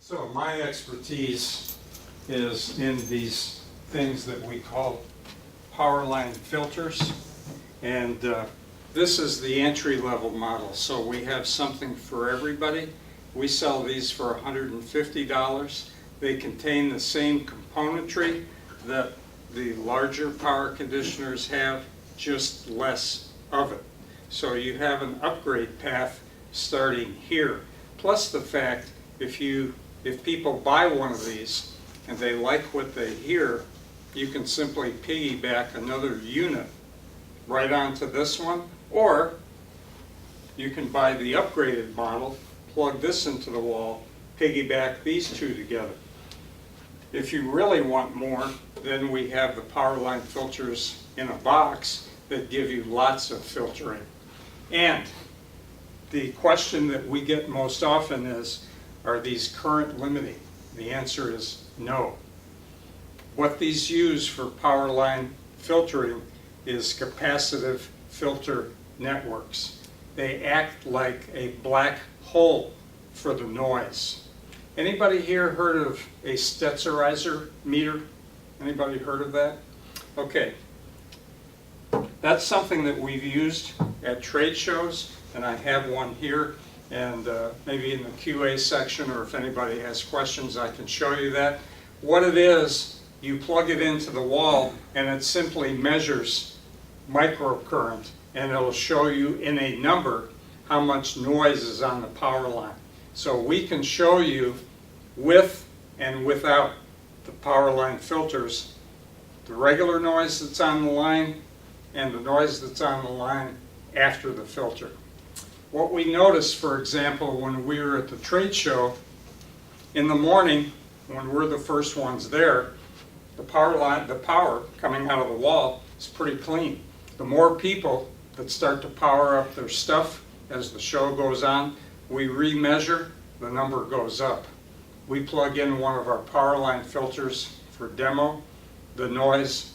So my expertise is in these things that we call powerline filters, and this is the entry-level model. So we have something for everybody. We sell these for $150. They contain the same componentry that the larger power conditioners have, just less of it. So you have an upgrade path starting here. Plus the fact, if people buy one of these and they like what they hear, you can simply piggyback another unit right onto this one, or you can buy the upgraded model, plug this into the wall, piggyback these two together. If you really want more, then we have the powerline filters in a box that give you lots of filtering. And the question that we get most often is, are these current limiting? The answer is no. What these use for powerline filtering is capacitive filter networks. They act like a black hole for the noise. Anybody here heard of a Stetzerizer meter? Anybody heard of that? Okay. That's something that we've used at trade shows, and I have one here, and maybe in the QA section, or if anybody has questions, I can show you that. What it is, you plug it into the wall, and it simply measures microcurrent, and it'll show you in a number how much noise is on the power line. So we can show you with and without the power line filters, the regular noise that's on the line and the noise that's on the line after the filter. What we noticed, for example, when we were at the trade show, in the morning, when we're the first ones there, the power coming out of the wall is pretty clean. The more people that start to power up their stuff as the show goes on, we remeasure, the number goes up. We plug in one of our powerline filters for demo, the noise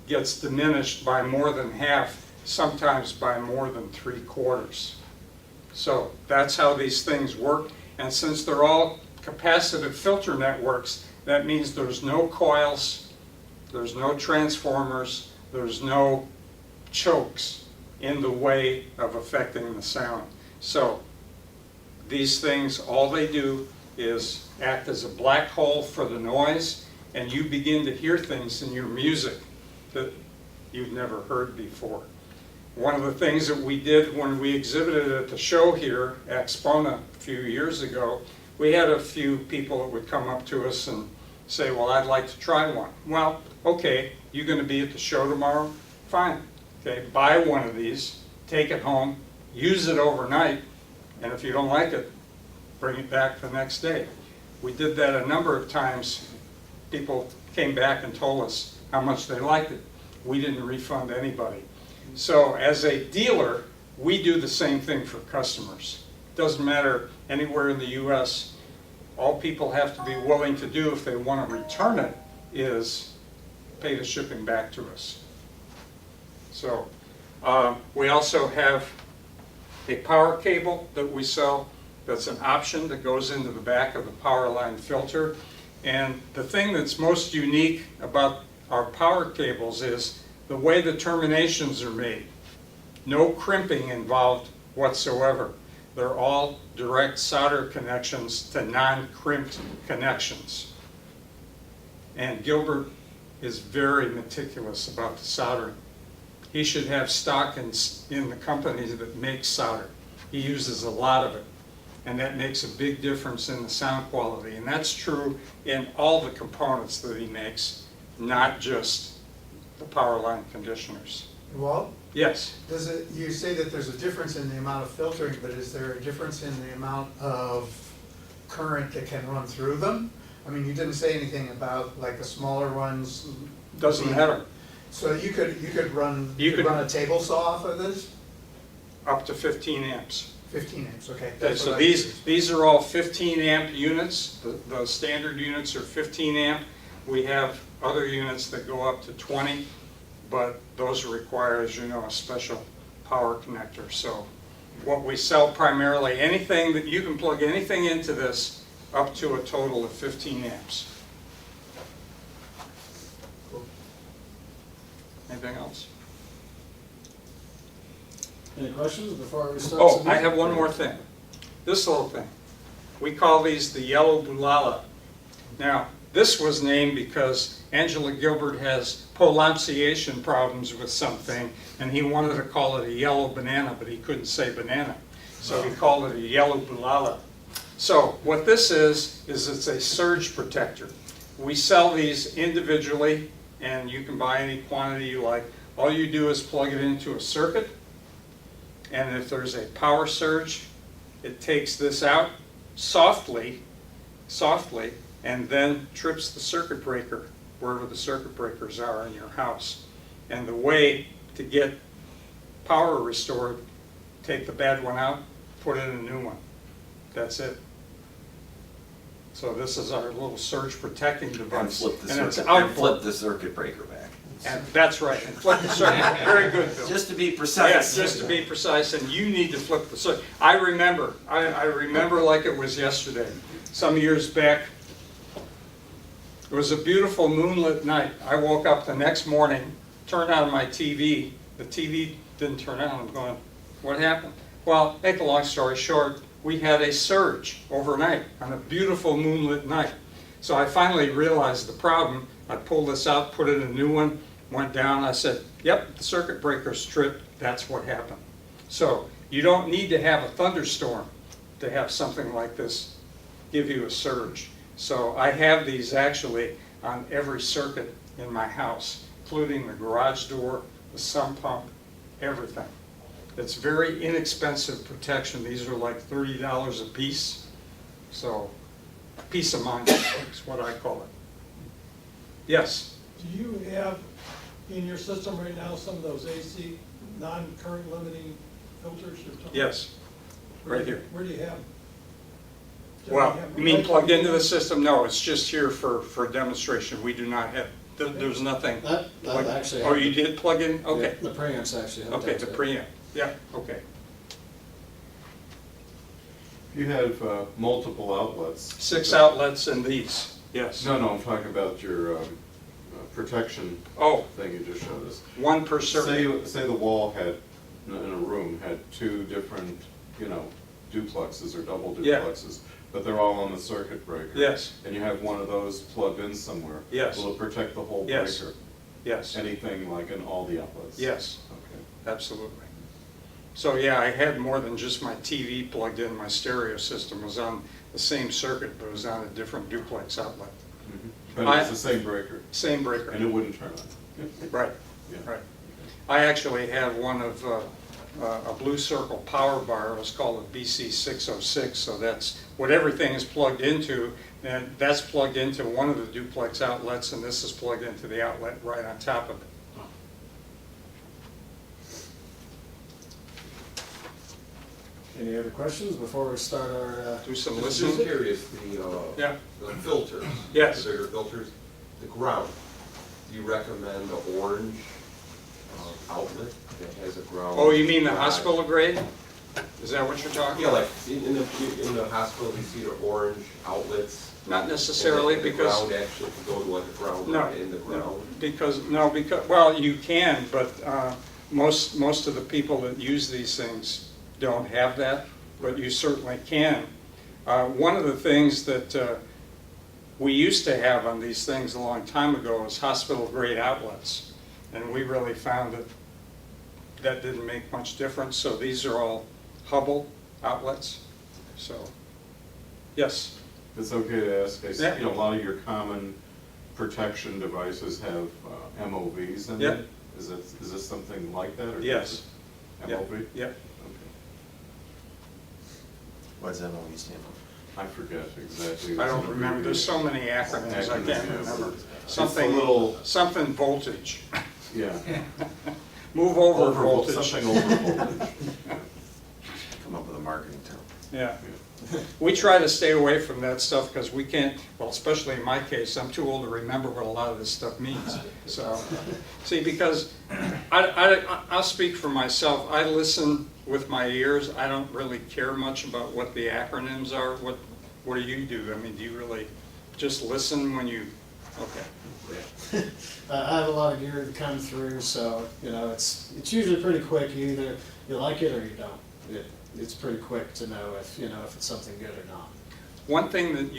gets diminished by more than half, sometimes by more than 3/4. So that's how these things work, and since they're all capacitive filter networks, that means there's no coils, there's no transformers, there's no chokes in the way of affecting the sound. So these things, all they do is act as a black hole for the noise, and you begin to hear things in your music that you've never heard before. One of the things that we did when we exhibited at the show here, Expona, a few years ago, we had a few people that would come up to us and say, well, I'd like to try one. Well, okay, you're going to be at the show tomorrow? Fine. Okay, buy one of these, take it home, use it overnight, and if you don't like it, bring it back the next day. We did that a number of times. People came back and told us how much they liked it. We didn't refund anybody. So as a dealer, we do the same thing for customers. It doesn't matter anywhere in the US, all people have to be willing to do if they want to return it is pay the shipping back to us. So we also have a power cable that we sell that's an option that goes into the back of the power line filter. And the thing that's most unique about our power cables is the way the terminations are made. No crimping involved whatsoever. They're all direct solder connections to non-crimped connections. And Gilbert is very meticulous about the soldering. He should have stock in the company that makes solder. He uses a lot of it, and that makes a big difference in the sound quality. And that's true in all the components that he makes, not just the power line conditioners. Walt? Yes? You say that there's a difference in the amount of filtering, but is there a difference in the amount of current that can run through them? I mean, you didn't say anything about like the smaller ones. Doesn't matter. So you could run a table saw off of this? Up to 15 amps. 15 amps, okay. Okay, so these are all 15 amp units. The standard units are 15 amp. We have other units that go up to 20, but those require, as you know, a special power connector. So what we sell primarily, anything that you can plug anything into this up to a total of 15 amps. Anything else? Any questions before we start? Oh, I have one more thing. This little thing. We call these the yellow bulala. Now, this was named because Angela-Gilbert has pronunciation problems with something, and he wanted to call it a yellow banana, but he couldn't say banana. So he called it a yellow bulala. So what this is it's a surge protector. We sell these individually, and you can buy any quantity you like. All you do is plug it into a circuit, and if there's a power surge, it takes this out softly, and then trips the circuit breaker wherever the circuit breakers are in your house. And the way to get power restored, take the bad one out, put in a new one. That's it. So this is our little surge protecting device. And flip the circuit breaker back. And that's right, and flip the circuit. Very good, Bill. Just to be precise. Yeah, just to be precise, and you need to flip the circuit. I remember like it was yesterday. Some years back, it was a beautiful moonlit night. I woke up the next morning, turned on my TV. The TV didn't turn on. I'm going, what happened? Well, make a long story short, we had a surge overnight on a beautiful moonlit night. So I finally realized the problem. I pulled this out, put in a new one, went down. I said, yep, the circuit breaker's tripped. That's what happened. So you don't need to have a thunderstorm to have something like this give you a surge. So I have these actually on every circuit in my house, including the garage door, the sump pump, everything. It's very inexpensive protection. These are like $30 a piece. So peace of mind is what I call it. Yes? Do you have in your system right now some of those AC non-current limiting filters you're talking? Yes, right here. Where do you have? Well, you mean plugged into the system? No, it's just here for demonstration. We do not have, there's nothing. That actually. Oh, you did plug in? Okay. The preamps actually have Okay, that the too. preamp. Yeah, okay. You have multiple outlets. 6 outlets in these, yes. No, I'm talking about your protection Oh, thing you just showed us. one per circuit. Say the wall had, in a room, had 2 different, duplexes or double Yeah. duplexes, but they're all on the circuit breaker. Yes, And you have one of those plugged in somewhere. Yes. Will it protect the whole Yes. breaker? yes, Anything like in all the outlets? yes, Okay. absolutely. So yeah, I had more than just my TV plugged in. My stereo system was on the same circuit, but it was on a different duplex outlet. But it's the same breaker, Same breaker. and it wouldn't turn on? Right, Yeah. right. I actually have one of a Blue Circle power bar. It was called a BC606, so that's what everything is plugged into, and that's plugged into one of the duplex outlets, and this is plugged into the outlet right on top of it. Any other questions before we start our? Do some Just listening. curious, Yeah. the filters. Yes. The bigger filters, the ground. Do you recommend the orange outlet that has a ground? Oh, you mean the hospital grade? Is that what you're talking Yeah, about? like in the hospital, you see the orange outlets. Not necessarily, and the because, ground actually can go to like a ground no, right in the ground. because, well, you can, but most of the people that use these things don't have that, but you certainly can. One of the things that we used to have on these things a long time ago was hospital-grade outlets, and we really found that that didn't make much difference, so these are all Hubble outlets, so, yes. It's okay to ask, Yeah. a lot of your common protection devices have MOVs in Yeah. it. Is this something like that? Or Yes. MOV? Yeah. Okay. What does MOE stand for? I forget exactly. I don't remember, there's so many acronyms, I can't Acronyms, remember. It's Something, a little, something voltage, yeah. move over Something voltage. over voltage. Come up with a marketing term. Yeah, we try to stay away from that stuff because we can't, well, especially in my case, I'm too old to remember what a lot of this stuff means. So, see, because I'll speak for myself, I listen with my ears, I don't really care much about what the acronyms are. what do you do? I mean, do you really just listen when you, okay. I have a lot of gear that come through, so, it's usually pretty quick. You like it or you don't. It's pretty quick to know if it's something good or not. One thing that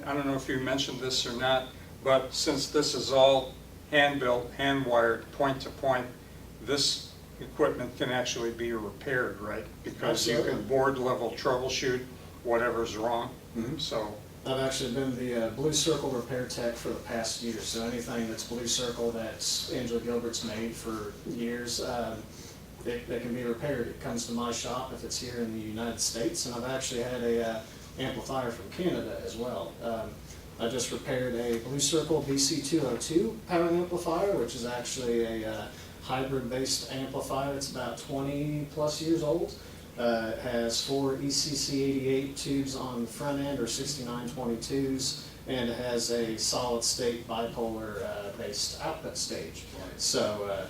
I don't know if you mentioned this or not, but since this is all hand-built, hand-wired, point-to-point, this equipment can actually be repaired, right? Because you Absolutely. can board-level troubleshoot whatever's wrong, Mhm. so. I've actually been the Blue Circle repair tech for the past year, so anything that's Blue Circle that's Angela-Gilbert's made for years, they can be repaired. It comes to my shop if it's here in the United States, and I've actually had a amplifier from Canada as well. I just repaired a Blue Circle BC202 power amplifier, which is actually a hybrid-based amplifier. It's about 20 plus years old. It has 4 ECC88 tubes on the front end, or 6922s, and it has a solid-state bipolar based output stage. So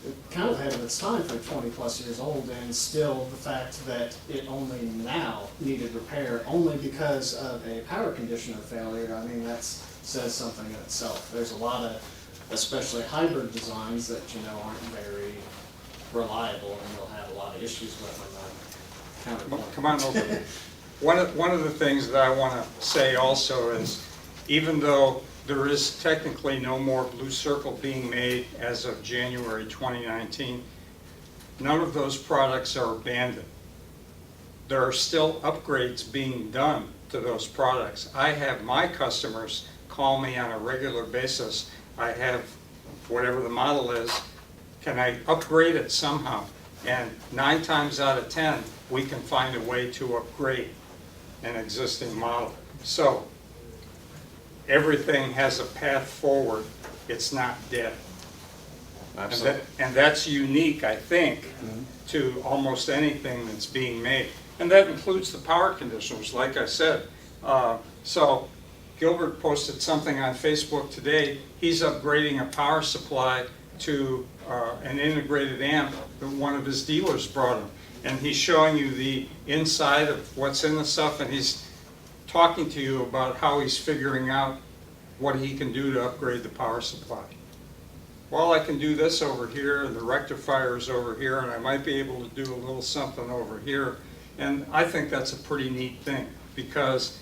it kind of ahead of its time for 20 plus years old, and still the fact that it only now needed repair only because of a power conditioner failure, I mean, that says something in itself. There's a lot of, especially hybrid designs that aren't very reliable, and you'll have a lot of issues with them. Come on over. One of the things that I want to say also is, even though there is technically no more Blue Circle being made as of January 2019, none of those products are abandoned. There are still upgrades being done to those products. I have my customers call me on a regular basis. I have whatever the model is, can I upgrade it somehow? And 9 times out of 10, we can find a way to upgrade an existing model. So everything has a path forward. It's not dead. Absolutely. And that's unique, I think, to almost anything that's being made. And that includes the power conditioners, like I said. So Gilbert posted something on Facebook today. He's upgrading a power supply to an integrated amp that one of his dealers brought him. And he's showing you the inside of what's in the stuff, and he's talking to you about how he's figuring out what he can do to upgrade the power supply. Well, I can do this over here, and the rectifier's over here, and I might be able to do a little something over here. And I think that's a pretty neat thing, because,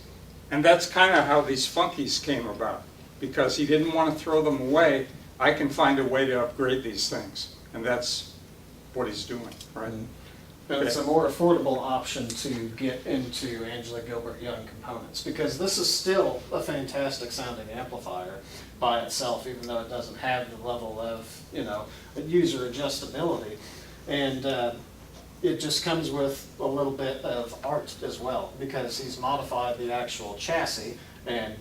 and that's kind of how these funkies came about, because he didn't want to throw them away. I can find a way to upgrade these things, and that's what he's doing, right? And it's a more affordable option to get into Angela-Gilbert-Yeung components, because this is still a fantastic sounding amplifier by itself, even though it doesn't have the level of, user adjustability. And it just comes with a little bit of art as well, because he's modified the actual chassis, and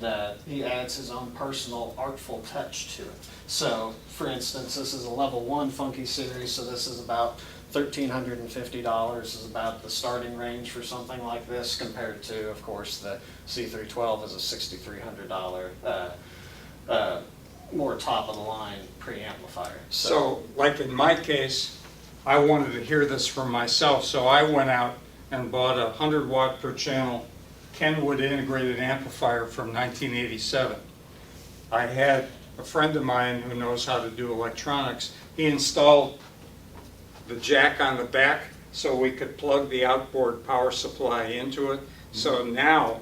he adds his own personal artful touch to it. So, for instance, this is a level 1 Funky series, so this is about $1,350 is about the starting range for something like this, compared to, of course, the C312 is a $6,300 more top-of-the-line preamplifier. So, like in my case, I wanted to hear this for myself, so I went out and bought a 100 watt per channel Kenwood integrated amplifier from 1987. I had a friend of mine who knows how to do electronics. He installed the jack on the back so we could plug the outboard power supply into it. So now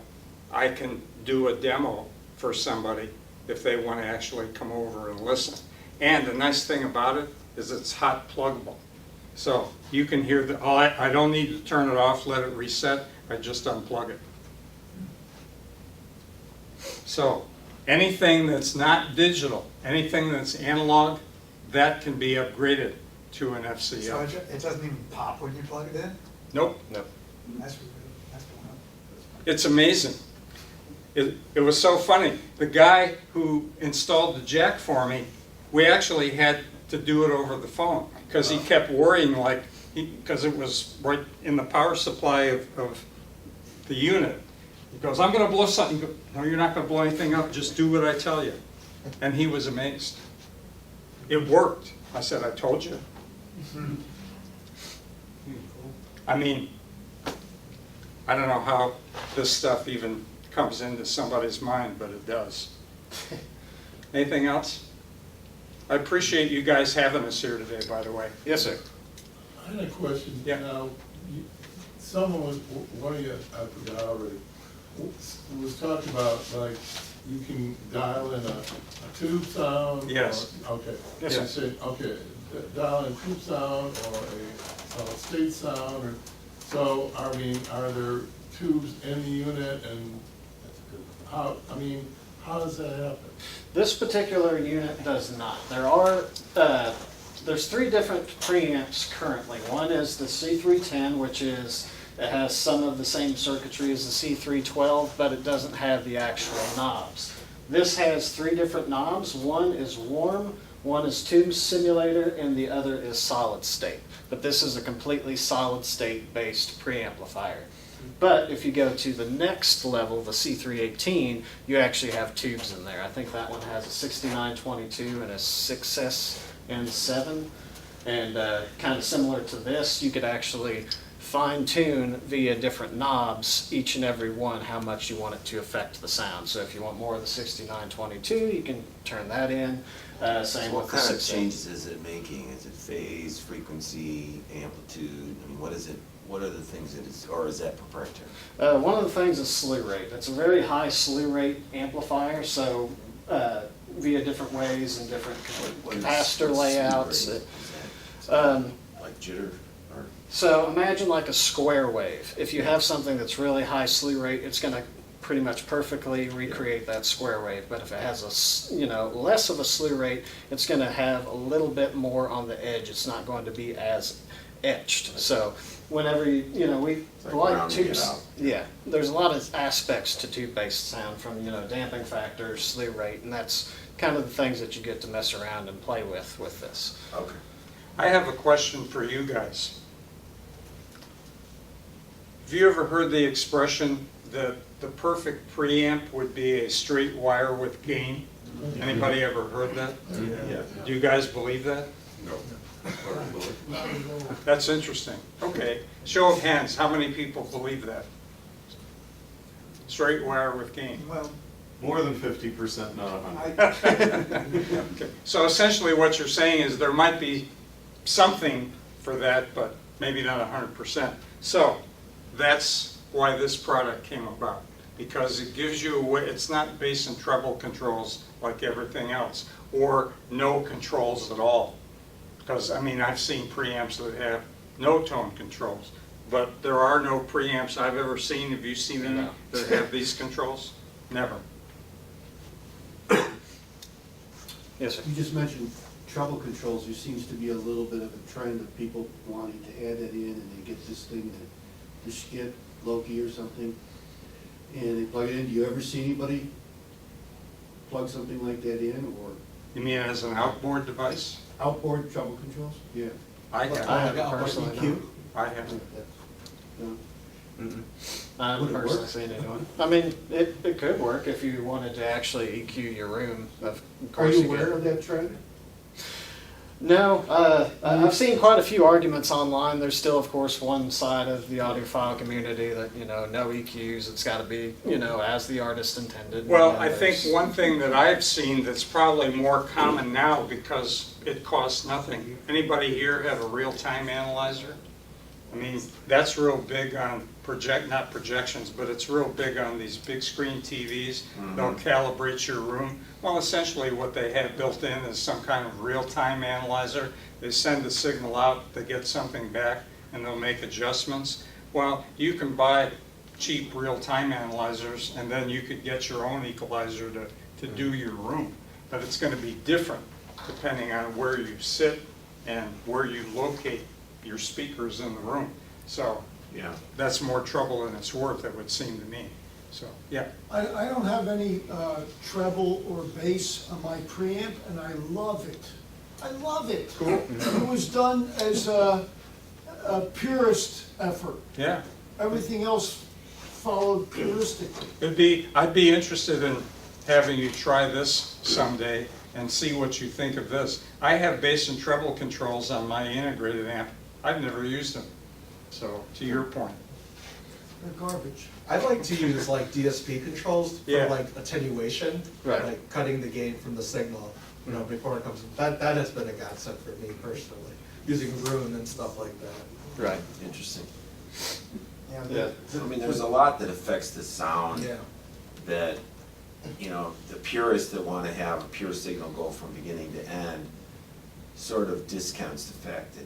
I can do a demo for somebody if they want to actually come over and listen. And the nice thing about it is it's hot pluggable. So you can hear the, I don't need to turn it off, let it reset, I just unplug it. So anything that's not digital, anything that's analog, that can be upgraded to an So FCL. it doesn't even pop when you plug it in? Nope, That's one. it's amazing. It was so funny. The guy who installed the jack for me, we actually had to do it over the phone, because he kept worrying, like, because it was right in the power supply of the unit. He goes, I'm going to blow something. No, you're not going to blow anything up. Just do what I tell you. And he was amazed. It worked. I said, I told you. I mean, I don't know how this stuff even comes into somebody's mind, but it does. Anything else? I appreciate you guys having us here today, by the way. Yes, sir. I had a question. Yeah. Now, someone was, one of you, I forgot already, was talking about, like, you can dial in a tube sound? Yes. Or- Okay. Yes, You sir. said, okay, dial in tube sound or a state sound, or, so, I mean, are there tubes in the unit, and how, I mean, how does that happen? This particular unit does not. There's three different preamps currently. One is the C310, which is, it has some of the same circuitry as the C312, but it doesn't have the actual knobs. This has three different knobs. One is warm, one is tube simulator, and the other is solid state. But this is a completely solid state based preamplifier. But if you go to the next level, the C318, you actually have tubes in there. I think that one has a 6922 and a 6S-N7. And kind of similar to this, you could actually fine tune via different knobs, each and every one, how much you want it to affect the sound. So if you want more of the 6922, you can turn that in. Same So with what the kind of 6S. changes is it making? Is it phase, frequency, amplitude? I mean, what is it, what are the things that is, or is that proprietary? One of the things is slew rate. It's a very high slew rate amplifier, so via different ways and different What is- capacitor what's slew layouts. rate? Is that like jitter or? So imagine like a square wave. If you have something that's really high slew rate, it's going to pretty much perfectly recreate that square wave. But if it has less of a slew rate, it's going to have a little bit more on the edge. It's not going to be as etched. So whenever we like like rounding it tubes, out. yeah, there's a lot of aspects to tube-based sound, from damping factor, slew rate, and that's kind of the things that you get to mess around and play with this. Okay. I have a question for you guys. Have you ever heard the expression that the perfect preamp would be a straight wire with gain? Anybody ever heard that? Yeah. Do you guys believe that? No. That's interesting. Okay. Show of hands, how many people believe that? Straight wire with gain. Well, More than 50%, not 100. Okay. So essentially what you're saying is there might be something for that, but maybe not 100%. So that's why this product came about, because it gives you a way. It's not bass and treble controls like everything else, or no controls at all. Because, I mean, I've seen preamps that have no tone controls, but there are no preamps I've ever seen. Have you seen any No. that have these controls? Never. Yes, sir. You just mentioned treble controls. There seems to be a little bit of a trend of people wanting to add that in, and they get this thing, the skit, Loki or something, and they plug it in. Do you ever see anybody plug something like that in, or You mean as an outboard device? outboard treble controls? Yeah. I I have. haven't personally. EQ? I haven't. No. I haven't Would it personally work? seen anyone. I mean, it could work if you wanted to actually EQ your room. Of Are course you could. aware of that trend? No, I've seen quite a few arguments online. There's still, of course, one side of the audiophile community that, no EQs, it's got to be, as the artist intended. Well, And I think there's- one thing that I've seen that's probably more common now because it costs nothing. Anybody here have a real-time analyzer? I mean, that's real big on not projections, but it's real big on these big screen TVs. They'll calibrate your room. Well, essentially what they have built in is some kind of real-time analyzer. They send the signal out, they get something back, and they'll make adjustments. Well, you can buy cheap real-time analyzers, and then you could get your own equalizer to do your room. But it's going to be different depending on where you sit and where you locate your speakers in the room. So Yeah. that's more trouble than it's worth, it would seem to me. So, yeah. I don't have any treble or bass on my preamp, and I love it. I love it. Cool. It was done as a purist effort. Yeah. Everything else followed puristically. I'd be interested in having you try this someday and see what you think of this. I have bass and treble controls on my integrated amp. I've never used them. So, to your point. They're garbage. I'd like to use like DSP controls for Yeah. like attenuation, Right. like cutting the gain from the signal, you know, before it comes. That has been a godsend for me personally, using room and stuff like that. Right. Interesting. Yeah. I mean, there's a lot that affects the sound Yeah. that, you know, the purists that want to have a pure signal go from beginning to end sort of discounts the fact that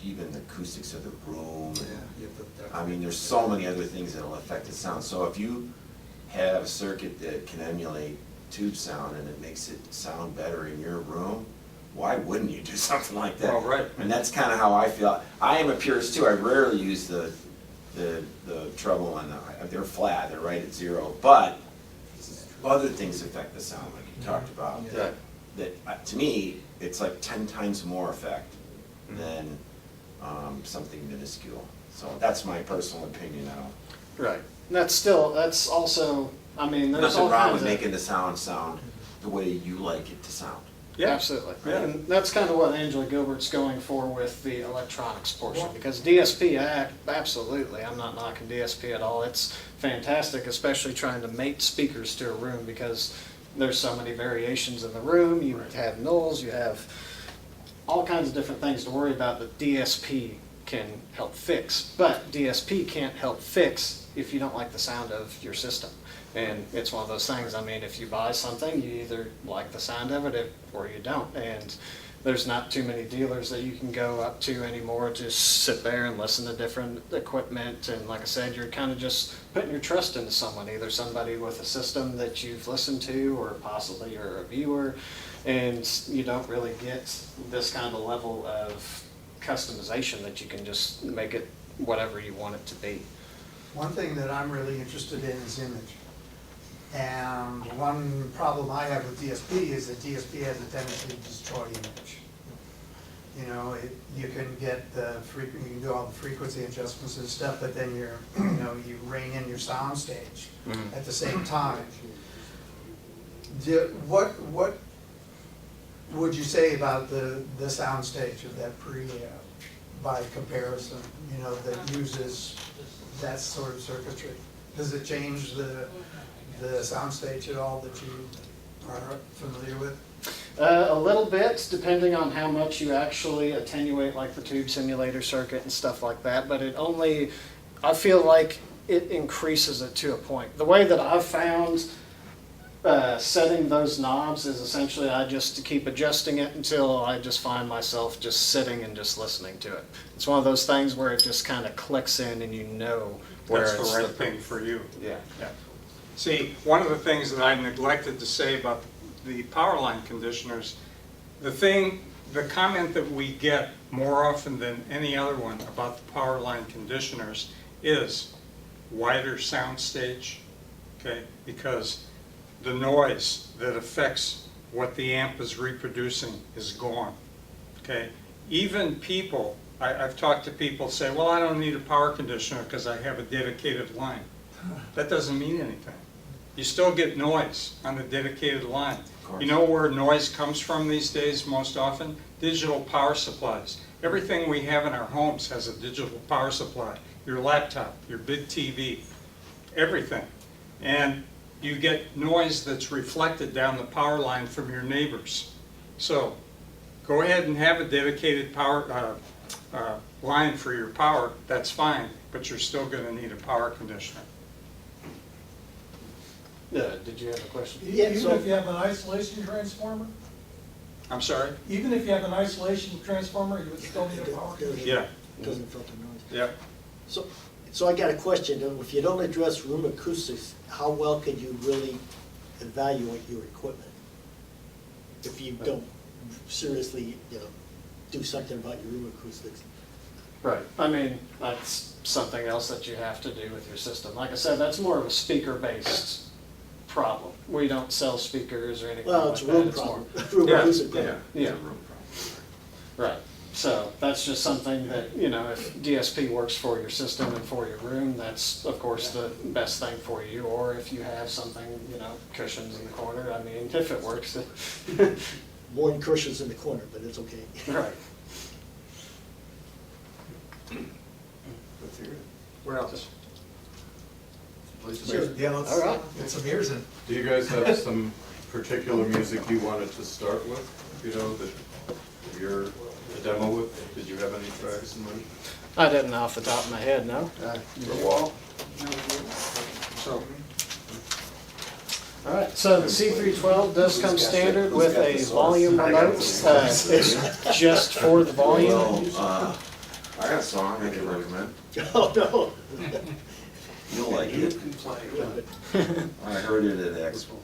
even the acoustics of the room. Yeah, you have to I definitely- mean, there's so many other things that'll affect the sound. So if you have a circuit that can emulate tube sound and it makes it sound better in your room, why wouldn't you do something like that? Well, right. And that's kind of how I feel. I am a purist too. I rarely use the treble and they're flat, they're right at zero. But other things affect the sound, like you talked about. Yeah. That to me, it's like 10 times more effect than something minuscule. So that's my personal opinion. I don't. Right. That's also, I mean, there's Nothing all wrong kinds with of. making the sound the way you like it to sound. Yeah. Absolutely. Yeah. And that's kind of what Angela-Gilbert's going for with the electronics portion, because DSP, absolutely, I'm not knocking DSP at all. It's fantastic, especially trying to mate speakers to a room, because there's so many variations in the room. You have nulls, you have all kinds of different things to worry about that DSP can help fix. But DSP can't help fix if you don't like the sound of your system. And it's one of those things, I mean, if you buy something, you either like the sound of it or you don't. And there's not too many dealers that you can go up to anymore, just sit there and listen to different equipment. And like I said, you're kind of just putting your trust into someone, either somebody with a system that you've listened to or possibly you're a viewer. And you don't really get this kind of level of customization that you can just make it whatever you want it to be. One thing that I'm really interested in is image. And one problem I have with DSP is that DSP has a tendency to destroy image. You know, you can get the you can do all the frequency adjustments and stuff, but then you rein in your sound stage at the same time. What would you say about the sound stage of that preamp by comparison, you know, that uses that sort of circuitry? Does it change the sound stage at all that you are familiar with? A little bit, depending on how much you actually attenuate, like the tube simulator circuit and stuff like that, but I feel like it increases it to a point. The way that I've found setting those knobs is essentially I just keep adjusting it until I just find myself just sitting and just listening to it. It's one of those things where it just kind of clicks in and you know where That's it's the right thing for you. Yeah. Yeah. See, one of the things that I neglected to say about the powerline conditioners, the comment that we get more often than any other one about the powerline conditioners is wider sound stage, okay? Because the noise that affects what the amp is reproducing is gone, okay? Even people, I've talked to people say, well, I don't need a power conditioner because I have a dedicated line. That doesn't mean anything. You still get noise on the dedicated line. You know where noise comes from these days most often? Digital power supplies. Everything we have in our homes has a digital power supply. Your laptop, your big TV, everything. And you get noise that's reflected down the power line from your neighbors. So go ahead and have a dedicated power line for your power, that's fine, but you're still going to need a power conditioner. Did you have a question? Yeah, Even so- if you have an isolation transformer? I'm sorry? Even if you have an isolation transformer, you would still need a power conditioner? Yeah. Doesn't filter noise. Yep. So I got a question. If you don't address room acoustics, how well can you really evaluate your equipment? If you don't seriously, do something about your room acoustics. Right. I mean, that's something else that you have to do with your system. Like I said, that's more of a speaker-based problem. We don't sell speakers or anything Well, like it's a that. room It's problem. more- Room Yeah, acoustic problem. Yeah. Right. So that's just something that, if DSP works for your system and for your room, that's, of course, the best thing for you. Or if you have something, cushions in the corner, I mean, if it works. More than cushions in the corner, but it's okay. Right. Where else? Sure. Yeah, let's All right. get some ears in. Do you guys have some particular music you wanted to start with, you know, that you're a demo with? Did you have any tracks in mind? I didn't off the top of my head, no. For Walt? So, All right, so the C312 does come standard with a volume remote. It's just for the volume. Well, I got a song I can recommend. Oh, no. You'll like it. I heard it at Expo.